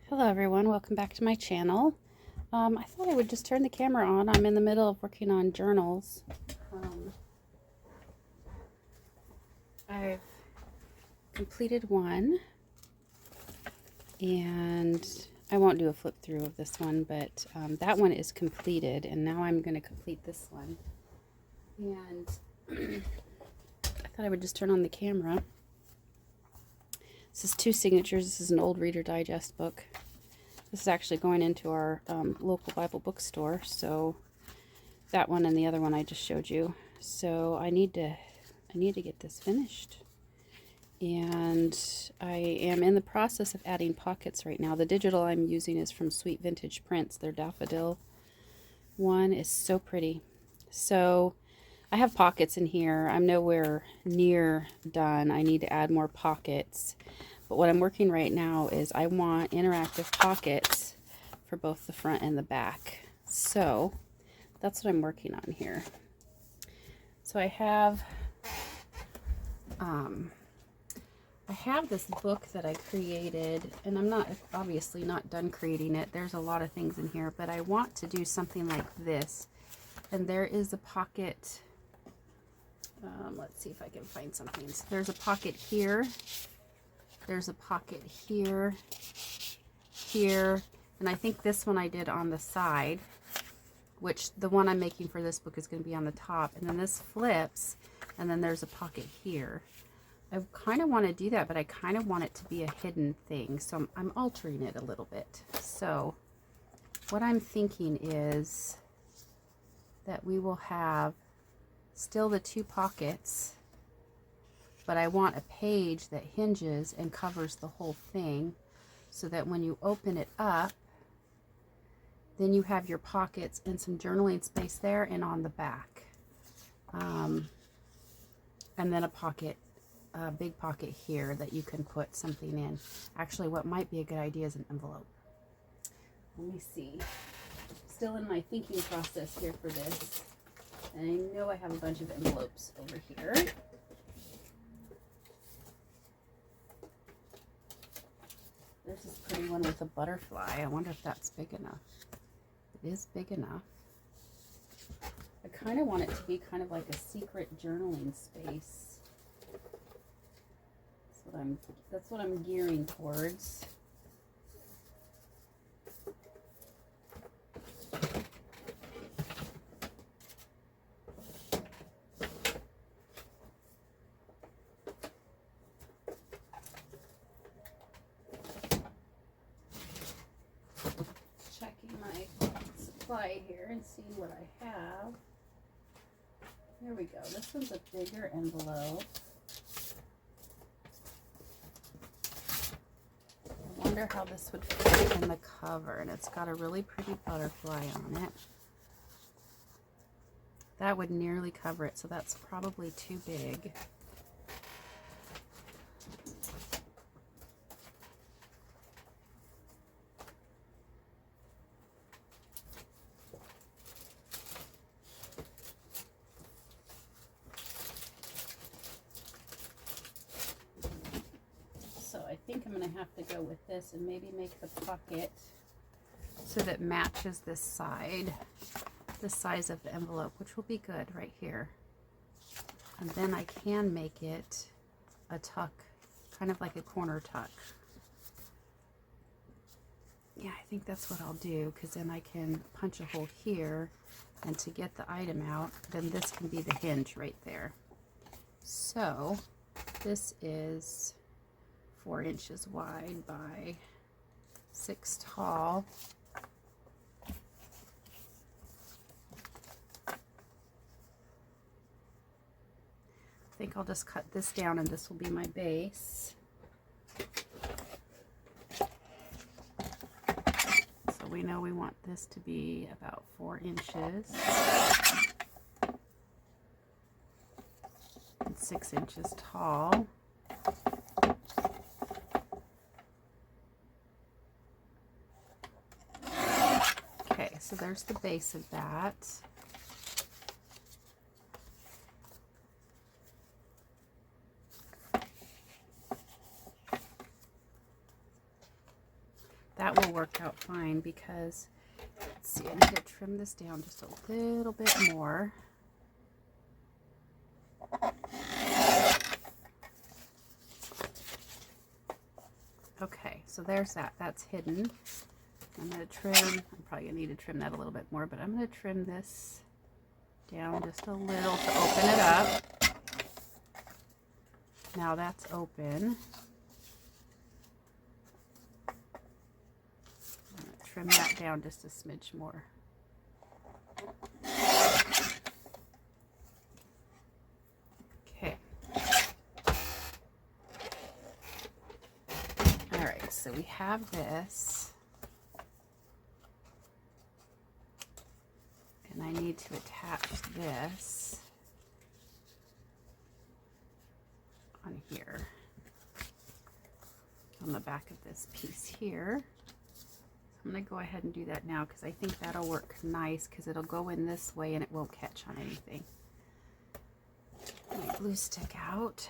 Hello everyone, welcome back to my channel. I thought I would just turn the camera on. I'm in the middle of working on journals. I've completed one, and I won't do a flip through of this one, but that one is completed, and now I'm going to complete this one. And I thought I would just turn on the camera. This is two signatures. This is an old Reader Digest book. This is actually going into our local Bible bookstore. So that one and the other one I just showed you. So I need to get this finished. And I am in the process of adding pockets right now. The digital I'm using is from Sweet Vintage Prints. Their Daffodil one is so pretty. So I have pockets in here. I'm nowhere near done. I need to add more pockets. But what I'm working right now is I want interactive pockets for both the front and the back. So that's what I'm working on here. So I have this book that I created, and I'm obviously not done creating it. There's a lot of things in here, but I want to do something like this. And there is a pocket. Let's see if I can find something. So there's a pocket here. There's a pocket here, here, and I think this one I did on the side, which the one I'm making for this book is going to be on the top, and then this flips, and then there's a pocket here. I kind of want to do that, but I kind of want it to be a hidden thing, so I'm altering it a little bit. So what I'm thinking is that we will have still the two pockets, but I want a page that hinges and covers the whole thing so that when you open it up, then you have your pockets and some journaling space there and on the back. And then a pocket, a big pocket here that you can put something in. Actually, what might be a good idea is an envelope. Let me see. Still in my thinking process here for this. And I know I have a bunch of envelopes over here. There's this pretty one with a butterfly. I wonder if that's big enough. It is big enough. I kind of want it to be kind of like a secret journaling space. That's what I'm gearing towards. Here and see what I have. There we go. This one's a bigger envelope. I wonder how this would fit in the cover, and it's got a really pretty butterfly on it. That would nearly cover it, so that's probably too big. I think I'm going to have to go with this and maybe make the pocket so that matches this side, the size of the envelope, which will be good right here. And then I can make it a tuck, kind of like a corner tuck. Yeah, I think that's what I'll do, because then I can punch a hole here, and to get the item out, then this can be the hinge right there. So this is 4 inches wide by 6 tall. I think I'll just cut this down and this will be my base. So we know we want this to be about 4 inches and 6 inches tall. So there's the base of that. that will work out fine because, let's see, I need to trim this down just a little bit more. Okay, so there's that. That's hidden. I'm going to trim, I'm probably going to need to trim that a little bit more, but I'm going to trim this down just a little to open it up. Now that's open. I'm going to trim that down just a smidge more. Okay. All right, so we have this. And I need to attach this on here, on the back of this piece here. So I'm going to go ahead and do that now because I think that'll work nice because it'll go in this way and it won't catch on anything. My glue stick out.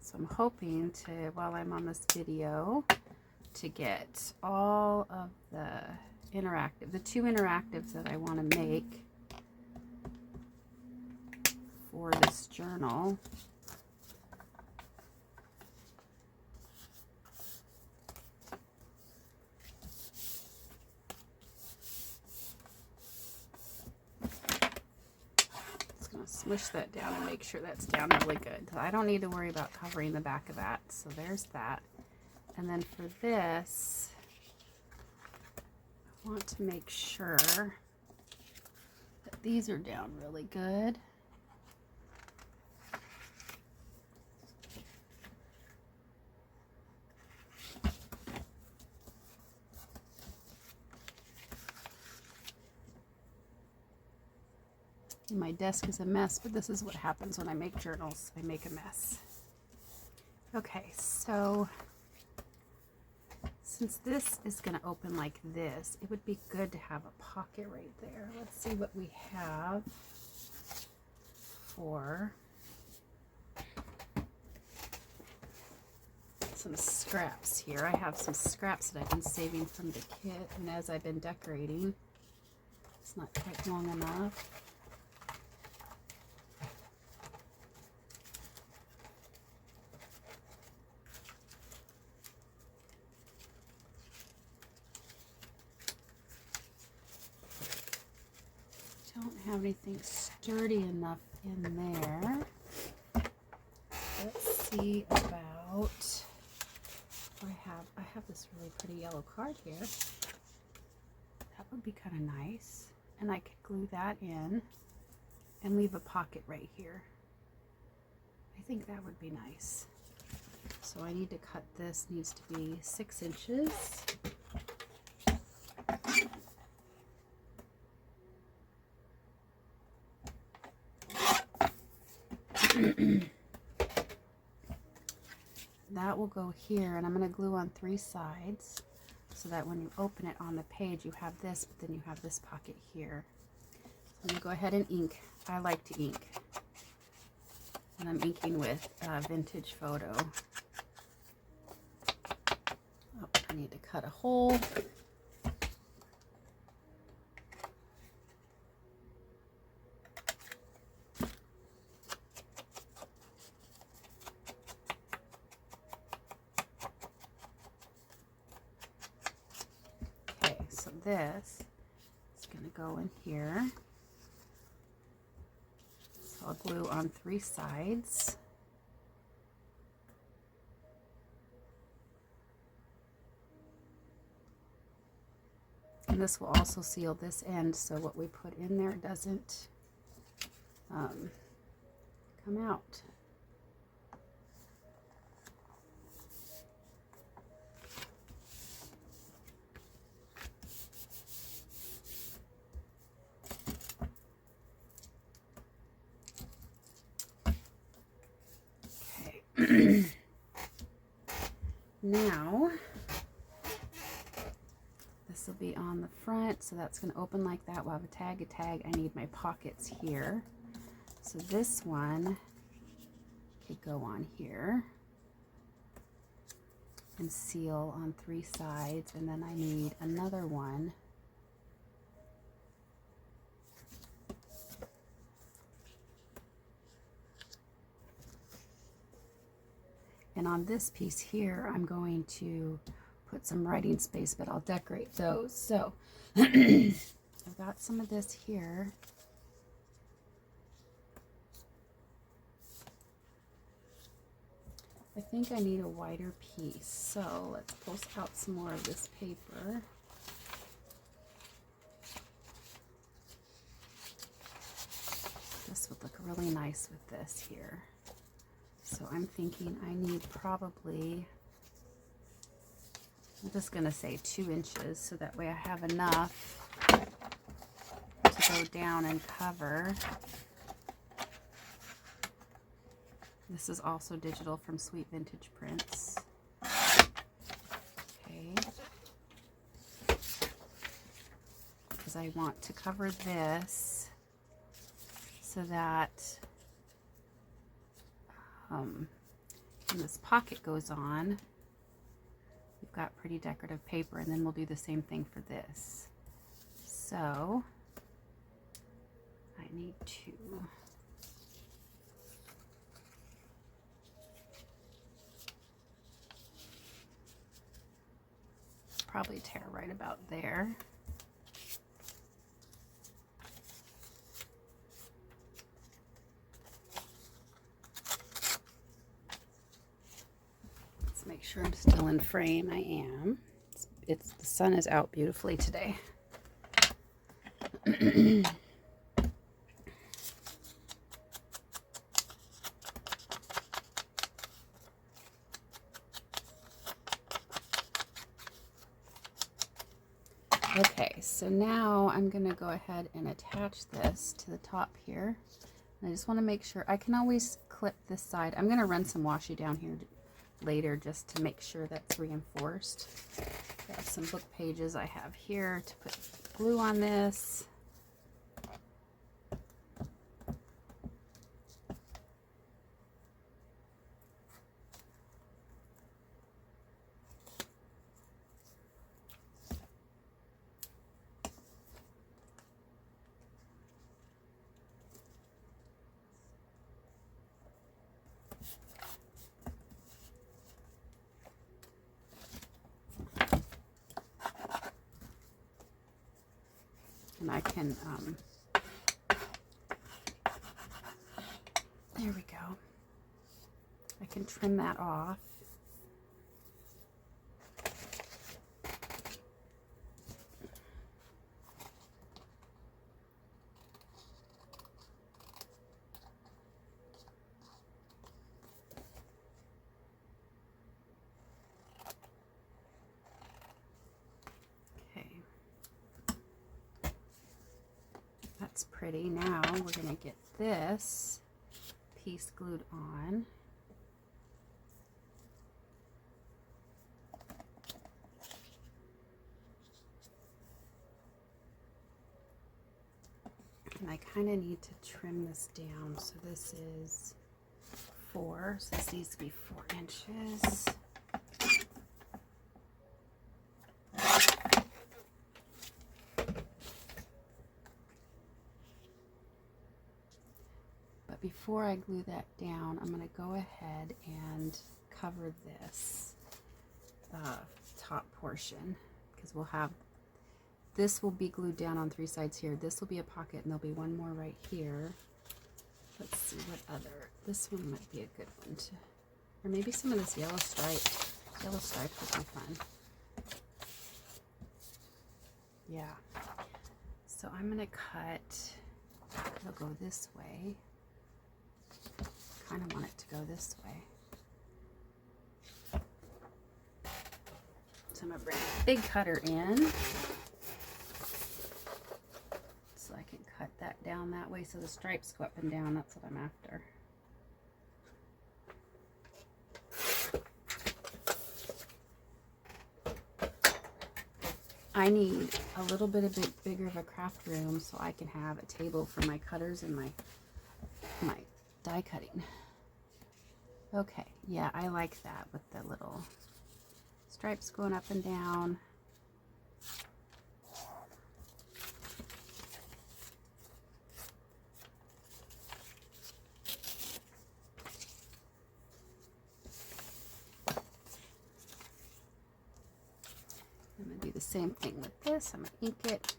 So I'm hoping to, while I'm on this video, to get all of the two interactives that I want to make for this journal. Smush that down and make sure that's down really good. I don't need to worry about covering the back of that. So there's that. And then for this, I want to make sure that these are down really good. My desk is a mess, but this is what happens when I make journals. I make a mess. Okay, so since this is going to open like this, it would be good to have a pocket right there. Let's see what we have for some scraps here. I have some scraps that I've been saving from the kit, and as I've been decorating, it's not quite long enough. Don't have anything sturdy enough in there. Let's see about I have this really pretty yellow card here. That would be kind of nice. And I could glue that in and leave a pocket right here. I think that would be nice. So I need to cut this, needs to be 6 inches. That will go here, and I'm going to glue on 3 sides so that when you open it on the page you have this, but then you have this pocket here. So I'm going to go ahead and ink. I like to ink, and I'm inking with Vintage Photo. Oh, I need to cut a hole. This is going to go in here. So I'll glue on 3 sides. And this will also seal this end so what we put in there doesn't come out. Now, this will be on the front, so that's going to open like that. We'll have a tag, I need my pockets here. So this one could go on here and seal on 3 sides, and then I need another one and on this piece here I'm going to put some writing space, but I'll decorate those. So I've got some of this here. I think I need a wider piece, so let's pull out some more of this paper. This would look really nice with this here. So I'm thinking I need probably, I'm just going to say 2 inches, so that way I have enough to go down and cover. This is also digital from Sweet Vintage Prints. Okay. Because I want to cover this so that when this pocket goes on, we've got pretty decorative paper, and then we'll do the same thing for this. So I need to probably tear right about there. Let's make sure I'm still in frame. I am. It's the sun is out beautifully today. Okay, so now I'm going to go ahead and attach this to the top here. And I just want to make sure, I can always clip this side. I'm going to run some washi down here later just to make sure that's reinforced. I have some book pages I have here to put glue on this. And I can, there we go. I can trim that off. That's pretty. Now we're going to get this piece glued on. And I kind of need to trim this down. So this is 4, so this needs to be 4 inches. Before I glue that down, I'm going to go ahead and cover this top portion, because we'll have, this will be glued down on 3 sides here. This will be a pocket, and there'll be one more right here. Let's see what other, this one might be a good one to, or maybe some of this yellow stripe. Yellow stripe would be fun. Yeah. So I'm going to cut, it'll go this way. Kind of want it to go this way. So I'm going to bring a big cutter in so I can cut that down that way so the stripes go up and down. That's what I'm after. I need a little bit bigger of a craft room so I can have a table for my cutters and my die cutting. Okay, yeah, I like that with the little stripes going up and down. I'm going to do the same thing with this. I'm going to ink it.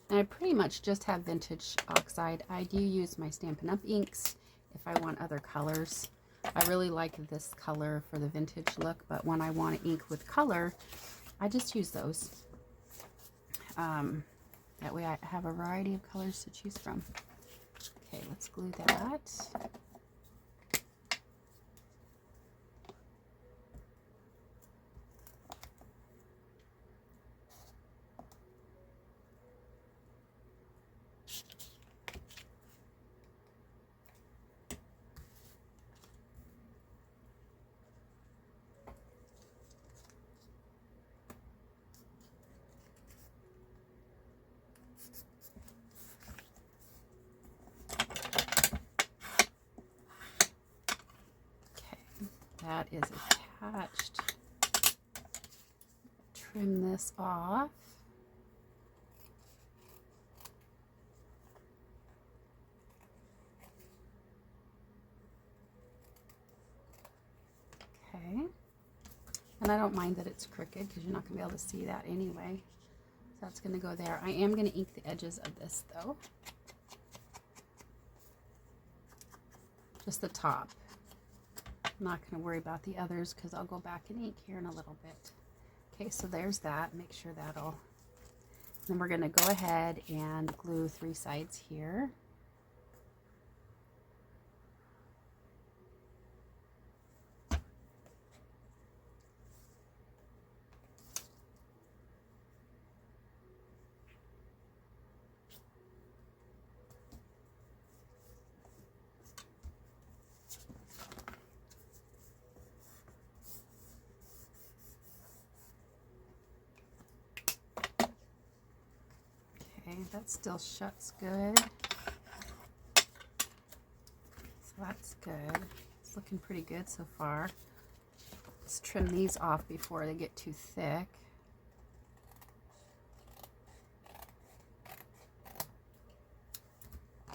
And I pretty much just have vintage oxide. I do use my Stampin' Up! Inks if I want other colors. I really like this color for the vintage look, but when I want to ink with color, I just use those. That way I have a variety of colors to choose from. Okay, let's glue that. That is attached. Trim this off. Okay. And I don't mind that it's crooked because you're not going to be able to see that anyway. So that's going to go there. I am going to ink the edges of this though. Just the top. I'm not going to worry about the others because I'll go back and ink here in a little bit. Okay, so there's that. Make sure that'll... Then we're going to go ahead and glue 3 sides here. Okay, that still shuts good. So that's good. It's looking pretty good so far. Let's trim these off before they get too thick.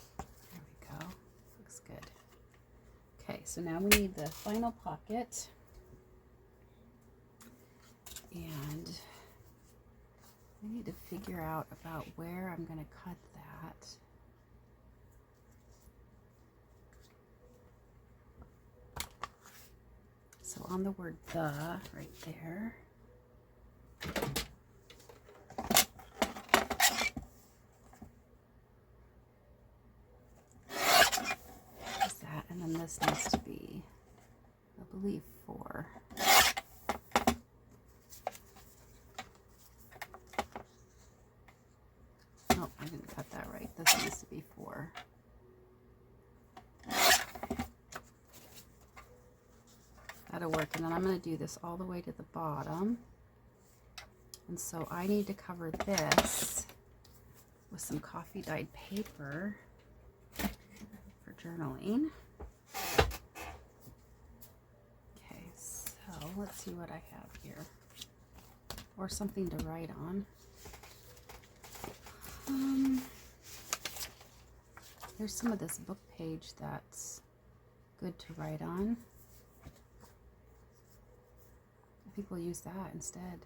There we go. Looks good. Okay, so now we need the final pocket. And I need to figure out about where I'm going to cut that. So on the word "the" right there. Is that, and then this needs to be, I believe, 4. Oh, I didn't cut that right. This needs to be 4. That'll work. And then I'm going to do this all the way to the bottom. And so I need to cover this with some coffee dyed paper for journaling. Okay, so let's see what I have here. Or something to write on. There's some of this book page that's good to write on. I think we'll use that instead.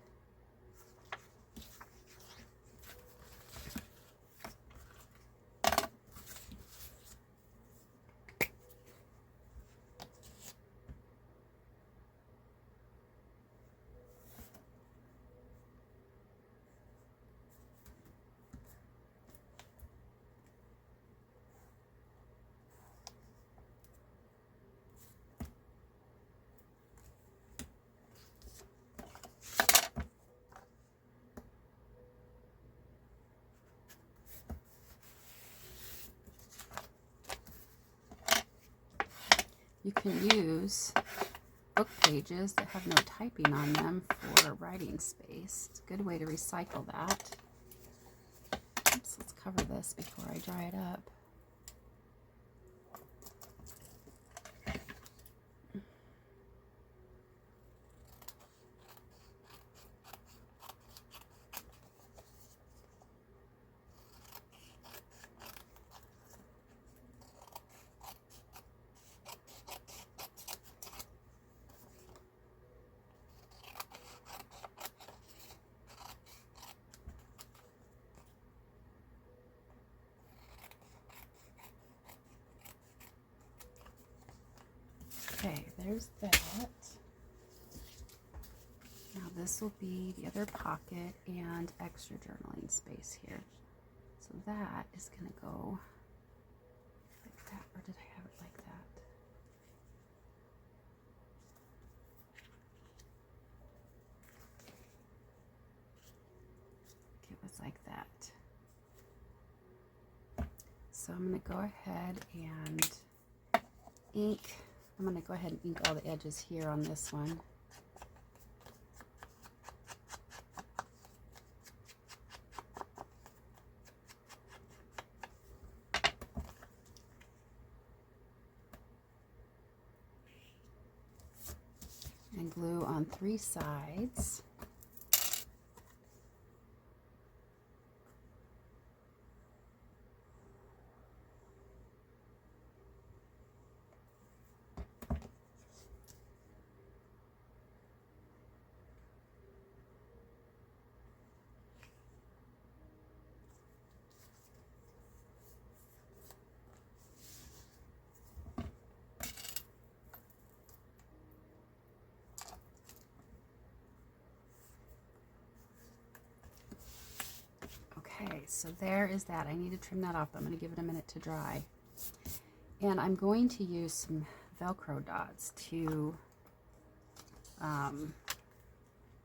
You can use book pages that have no typing on them for writing space. It's a good way to recycle that. Oops, let's cover this before I dry it up. Okay, there's that. Now this will be the other pocket and extra journaling space here. So that is going to go like that, or did I have it like that? It was like that. So I'm going to go ahead and ink. I'm going to go ahead and ink all the edges here on this one. And glue on 3 sides. Okay, so there is that. I need to trim that off. I'm going to give it a minute to dry. And I'm going to use some Velcro dots to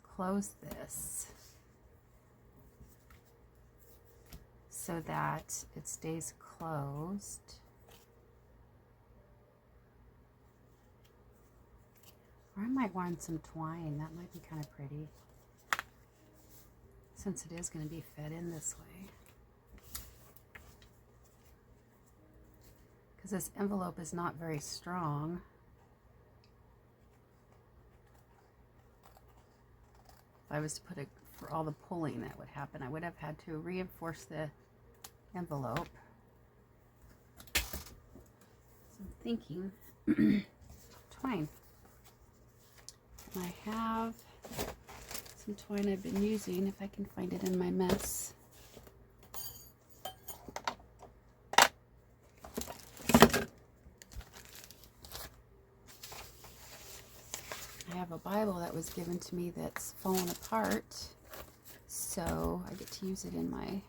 close this so that it stays closed. Or I might want some twine. That might be kind of pretty, since it is going to be fed in this way. Because this envelope is not very strong. If I was to put it for all the pulling that would happen, I would have had to reinforce the envelope. So I'm thinking twine. And I have some twine I've been using, if I can find it in my mess. I have a Bible that was given to me that's fallen apart, so I get to use it in my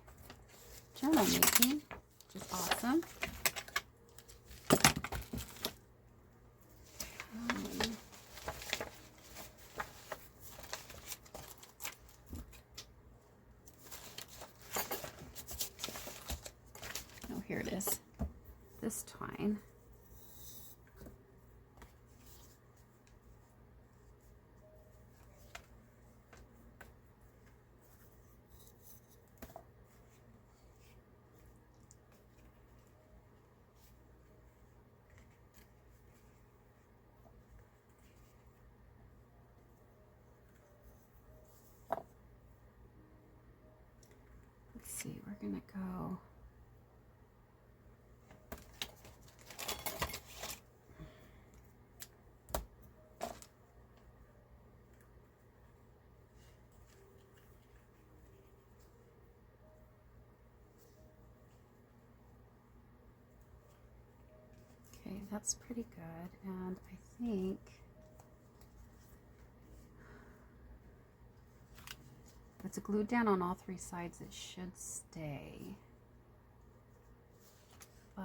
journal making, which is awesome. Oh, here it is. This twine. Let's see, we're gonna go okay, that's pretty good, and I think if it's glued down on all 3 sides, it should stay. But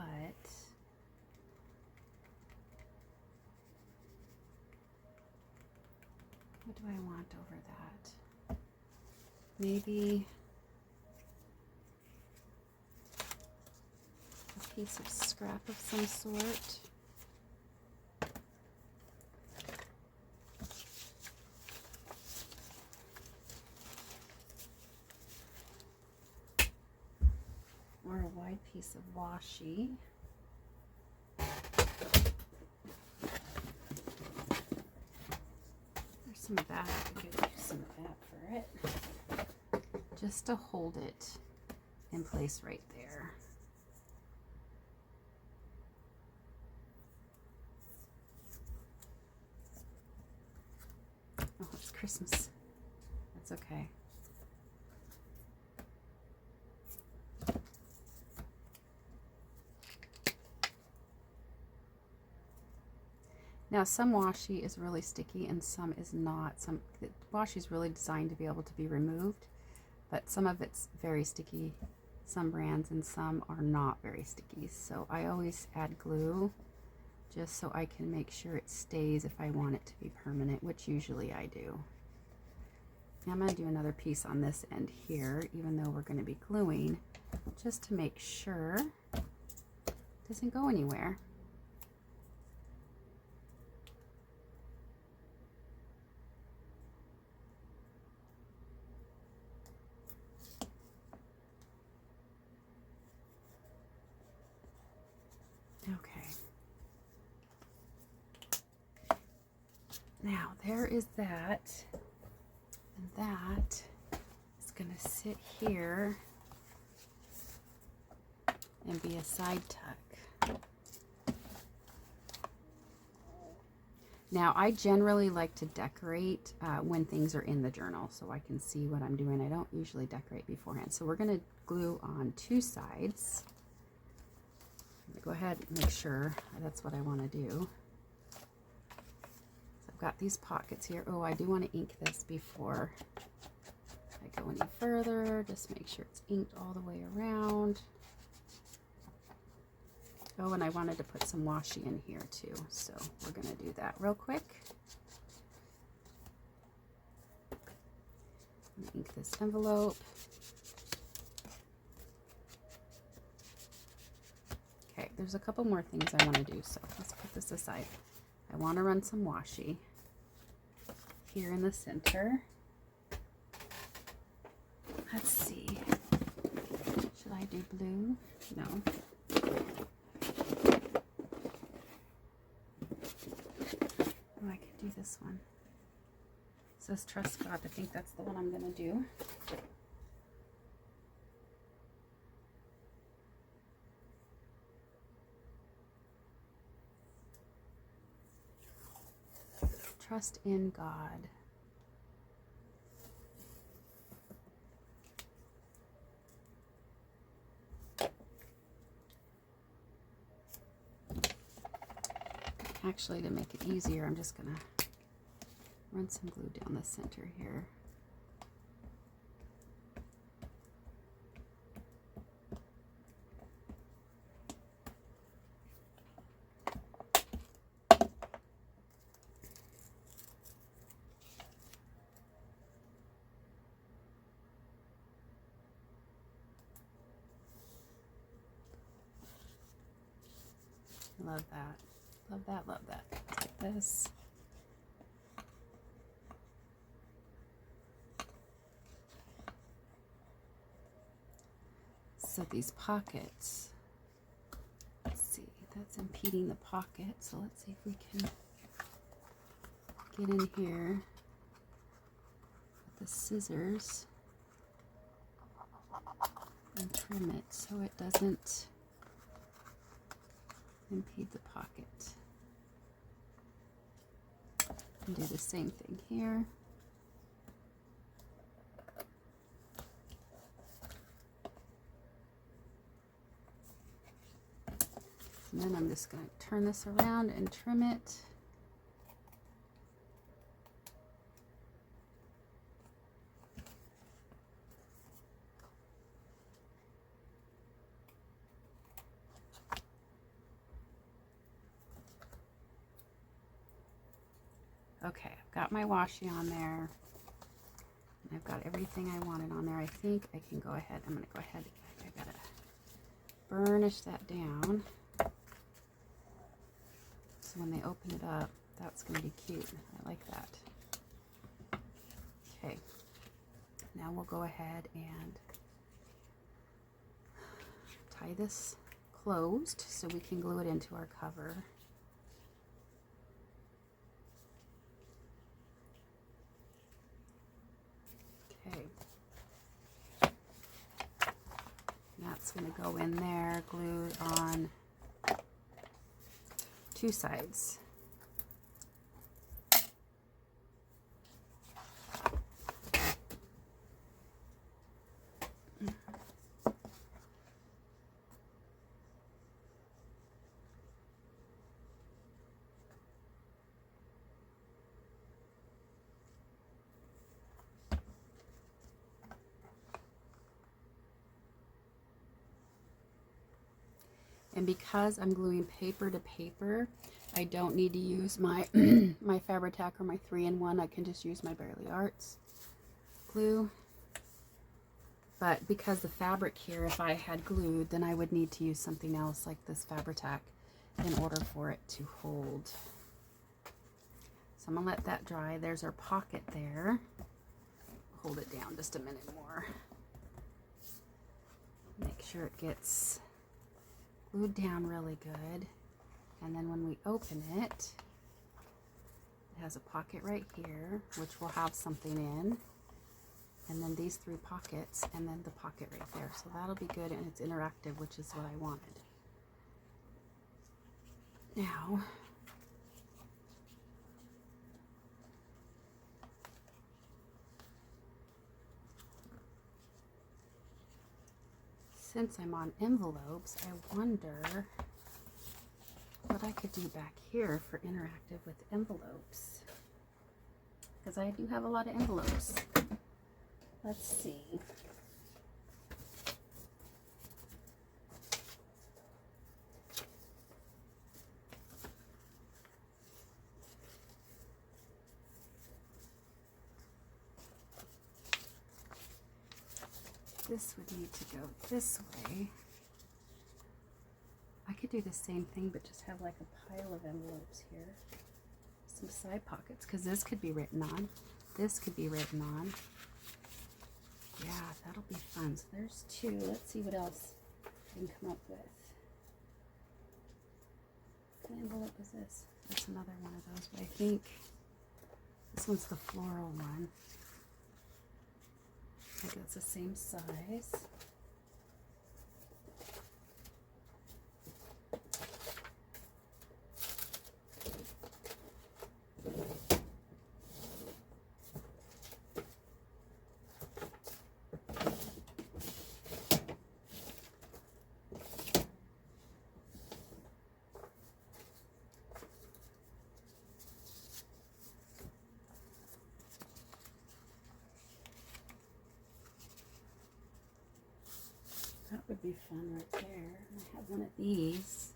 what do I want over that? Maybe a piece of scrap of some sort. or a wide piece of washi. There's some of that. I could give some of that for it. Just to hold it in place right there. Oh, it's Christmas. That's okay. Now, some washi is really sticky and some is not. Some washi is really designed to be able to be removed, but some of it's very sticky, some brands, and some are not very sticky. So I always add glue just so I can make sure it stays if I want it to be permanent, which usually I do. Now I'm going to do another piece on this end here, even though we're going to be gluing, just to make sure it doesn't go anywhere. Okay. Now there is that, and that is going to sit here and be a side tuck. Now I generally like to decorate when things are in the journal so I can see what I'm doing. I don't usually decorate beforehand. So we're going to glue on two sides. Go ahead and make sure that's what I want to do. So I've got these pockets here. Oh, I do want to ink this before I go any further. Just make sure it's inked all the way around. Oh, and I wanted to put some washi in here too, so we're going to do that real quick. Ink this envelope. Okay, there's a couple more things I want to do, so let's put this aside. I want to run some washi here in the center. Let's see. Should I do blue? No. Oh, I could do this one. It says Trust God. I think that's the one I'm going to do. Trust in God. Actually, to make it easier, I'm just going to run some glue down the center here. Love that. Love that, love that. Like this. So these pockets, let's see, that's impeding the pocket. So let's see if we can get in here with the scissors and trim it so it doesn't impede the pocket. And do the same thing here. And then I'm just going to turn this around and trim it. Okay, I've got my washi on there. And I've got everything I wanted on there. I think I can go ahead. I'm going to go ahead. I got to burnish that down. So when they open it up, that's going to be cute. I like that. Okay, now we'll go ahead and tie this closed so we can glue it into our cover. Okay. That's going to go in there, glued on 2 sides. And because I'm gluing paper to paper, I don't need to use my my Fabri-Tac or my 3-in-1. I can just use my Bearly Arts glue. But because the fabric here, if I had glued, then I would need to use something else like this Fabri-Tac in order for it to hold. So I'm gonna let that dry. There's our pocket there. Hold it down just a minute more. Make sure it gets glued down really good. And then when we open it, it has a pocket right here, which will have something in. And then these 3 pockets, and then the pocket right there. So that'll be good, and it's interactive, which is what I wanted. Now, since I'm on envelopes, I wonder what I could do back here for interactive with envelopes. Because I do have a lot of envelopes. Let's see. This would need to go this way. I could do the same thing, but just have like a pile of envelopes here. Some side pockets, because this could be written on. This could be written on. Yeah, that'll be fun. So there's 2. Let's see what else I can come up with. What envelope is this? That's another one of those, but I think this one's the floral one. I think it's the same size. That would be fun right there. I have one of these.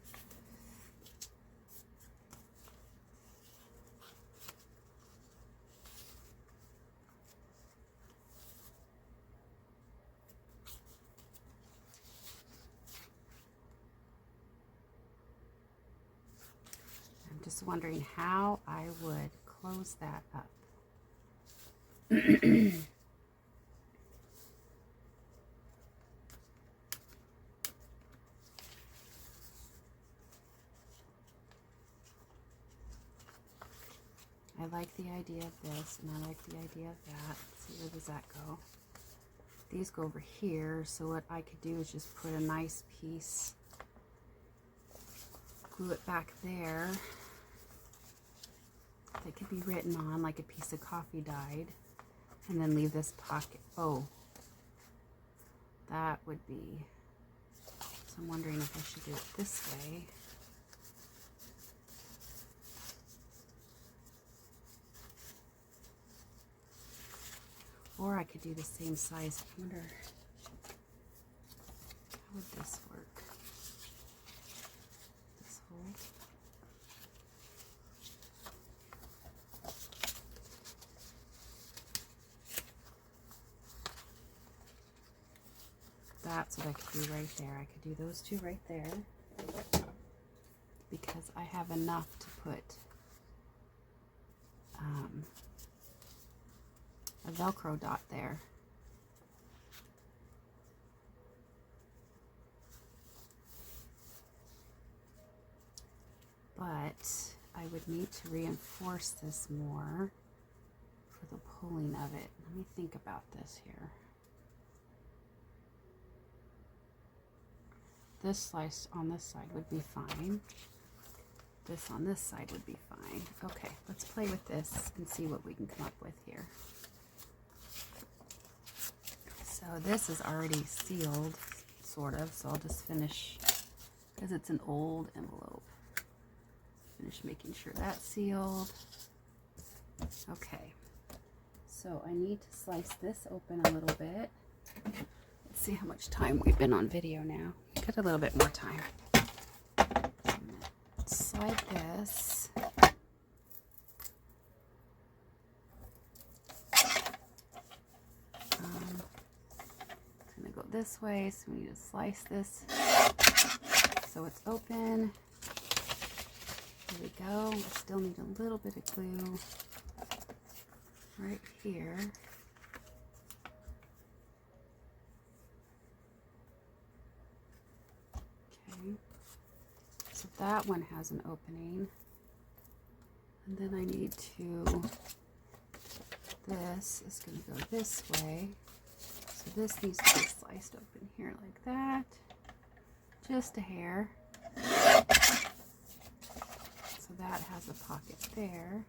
I'm just wondering how I would close that up. I like the idea of this, and I like the idea of that. Let's see, where does that go? These go over here, so what I could do is just put a nice piece, glue it back there. That could be written on like a piece of coffee dyed, and then leave this pocket. Oh, that would be, so I'm wondering if I should do it this way. Or I could do the same size. I wonder, how would this work? This hold. That's what I could do right there. I could do those 2 right there, because I have enough to put a Velcro dot there. but I would need to reinforce this more for the pulling of it. Let me think about this here. This slice on this side would be fine. This on this side would be fine. Okay, let's play with this and see what we can come up with here. So this is already sealed, sort of, so I'll just finish, because it's an old envelope. Finish making sure that's sealed. Okay, so I need to slice this open a little bit. Let's see how much time we've been on video now. Got a little bit more time. Slide this. It's gonna go this way, so we need to slice this so it's open. There we go. I still need a little bit of glue right here. Okay. So that one has an opening. And then I need to, this is going to go this way. So this needs to be sliced open here like that. Just a hair. So that has a pocket there.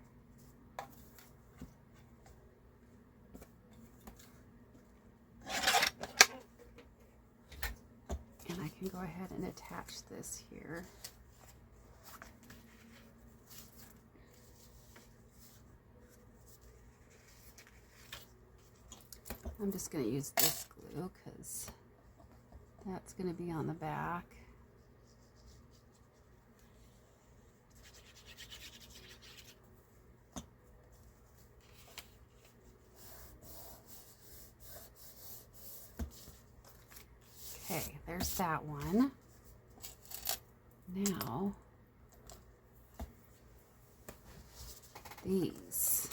And I can go ahead and attach this here. I'm just going to use this glue because that's going to be on the back. Okay, there's that one. Now, these.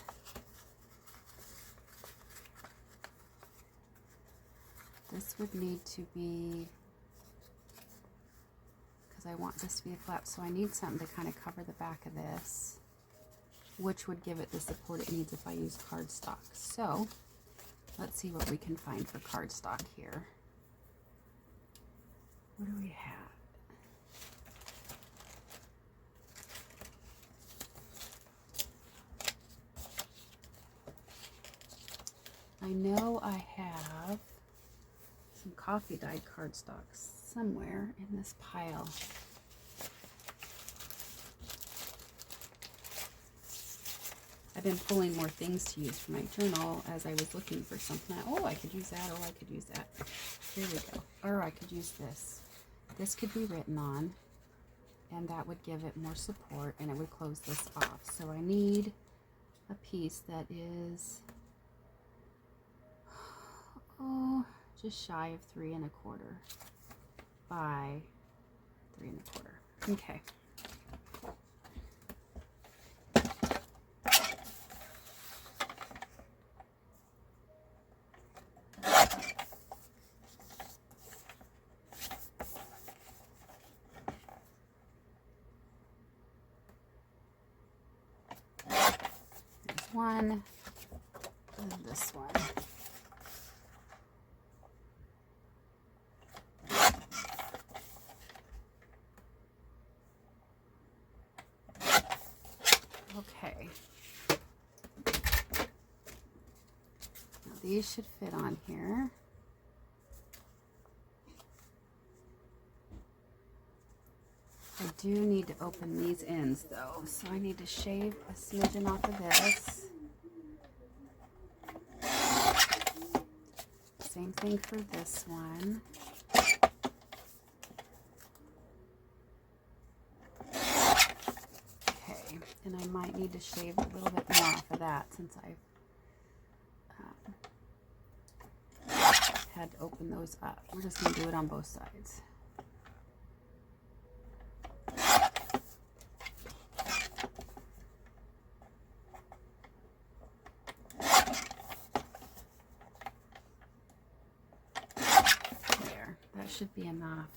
This would need to be, because I want this to be a flap, so I need something to kind of cover the back of this, which would give it the support it needs if I use cardstock. So, let's see what we can find for cardstock here. What do we have? I know I have some coffee dyed cardstock somewhere in this pile. I've been pulling more things to use for my journal as I was looking for something. Oh, I could use that. Oh, I could use that. Here we go. Or I could use this. This could be written on, and that would give it more support, and it would close this off. So I need a piece that is, oh, just shy of 3 1/4 by 3 1/4. Okay. There's one, and this one. Okay. Now these should fit on here. I do need to open these ends though, so I need to shave a smidgen off of this. Same thing for this one. Okay, and I might need to shave a little bit more off of that since I've had to open those up. We're just going to do it on both sides. There, that should be enough.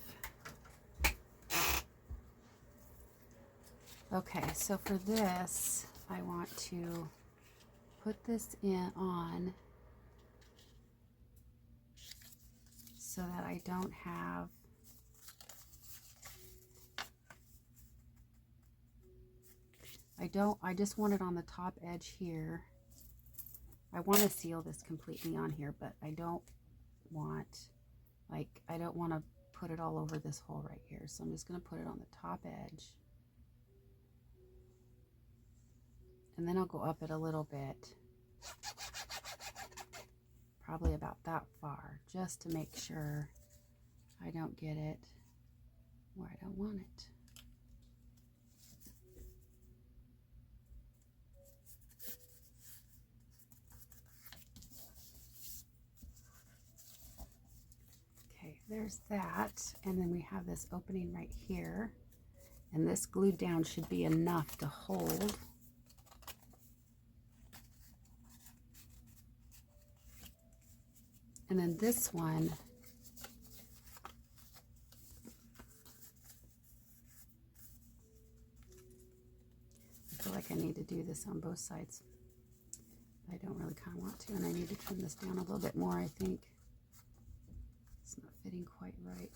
Okay, so for this, I want to put this on so that I don't have I just want it on the top edge here. I want to seal this completely on here, but I don't want, I don't want to put it all over this hole right here. So I'm just going to put it on the top edge. And then I'll go up it a little bit, probably about that far, just to make sure I don't get it where I don't want it. Okay, there's that. And then we have this opening right here. And this glued down should be enough to hold. And then this one, I feel like I need to do this on both sides. I don't really kind of want to, and I need to trim this down a little bit more, I think. It's not fitting quite right.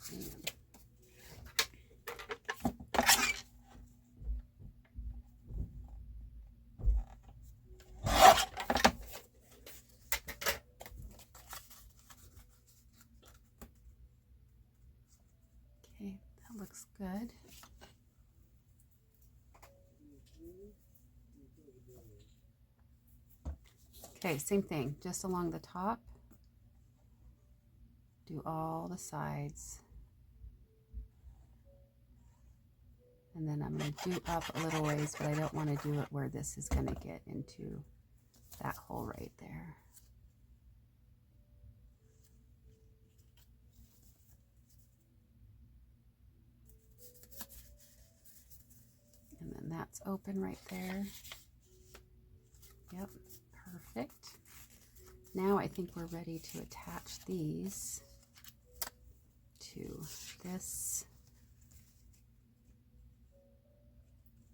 Okay, that looks good. Okay, same thing, just along the top. Do all the sides. And then I'm going to do up a little ways, but I don't want to do it where this is going to get into that hole right there. And then that's open right there. Yep, perfect. Now I think we're ready to attach these to this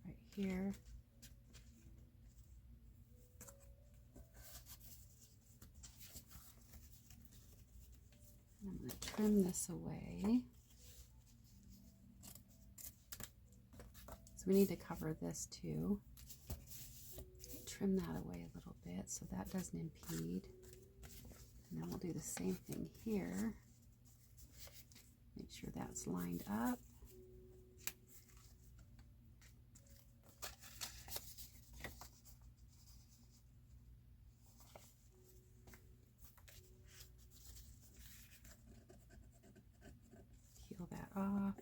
right here. I'm going to trim this away. So we need to cover this too. Trim that away a little bit so that doesn't impede. And then we'll do the same thing here. Make sure that's lined up. Peel that off.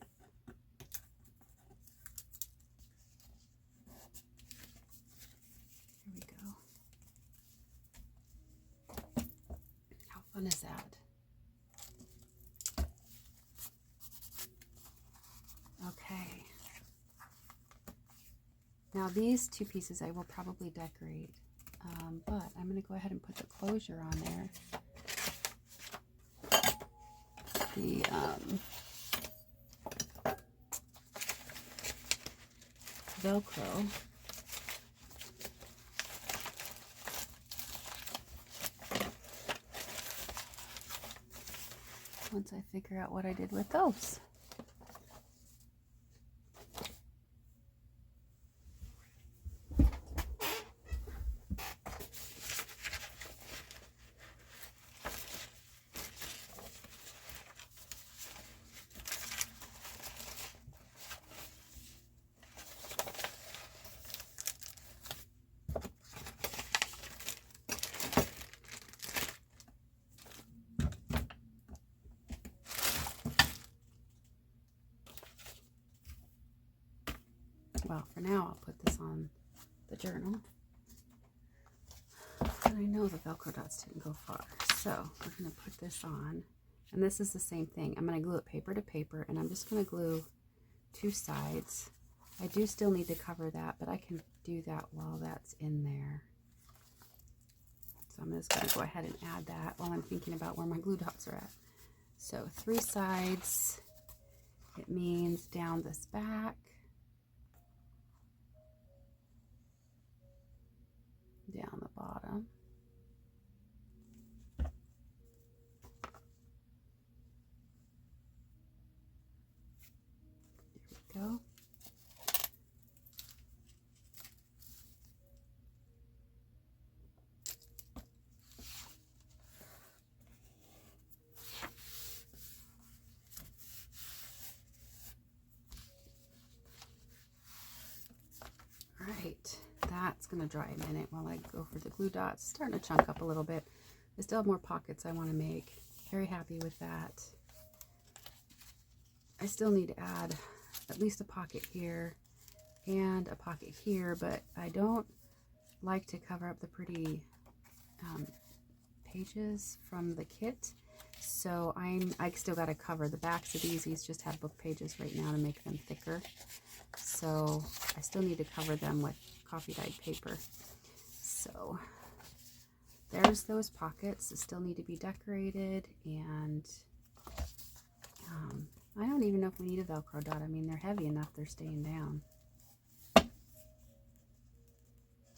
Here we go. How fun is that? Okay. Now these two pieces I will probably decorate, but I'm going to go ahead and put the closure on there. The Velcro. Once I figure out what I did with those. Well, for now, I'll put this on the journal. And I know the Velcro dots didn't go far. So we're going to put this on. And this is the same thing. I'm going to glue it paper to paper, and I'm just going to glue two sides. I do still need to cover that, but I can do that while that's in there. So I'm just going to go ahead and add that while I'm thinking about where my glue dots are at. So 3 sides, it means down this back. down the bottom. There we go. Alright, that's going to dry a minute while I go for the glue dots. It's starting to chunk up a little bit. I still have more pockets I want to make. Very happy with that. I still need to add at least a pocket here and a pocket here, but I don't like to cover up the pretty pages from the kit. So I still got to cover the backs of these. These just have book pages right now to make them thicker. So I still need to cover them with coffee dyed paper. So there's those pockets that still need to be decorated, and I don't even know if we need a Velcro dot. I mean, they're heavy enough, they're staying down. I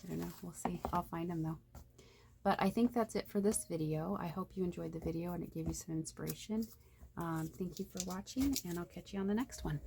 don't know, we'll see. I'll find them though. But I think that's it for this video. I hope you enjoyed the video and it gave you some inspiration. Thank you for watching, and I'll catch you on the next one.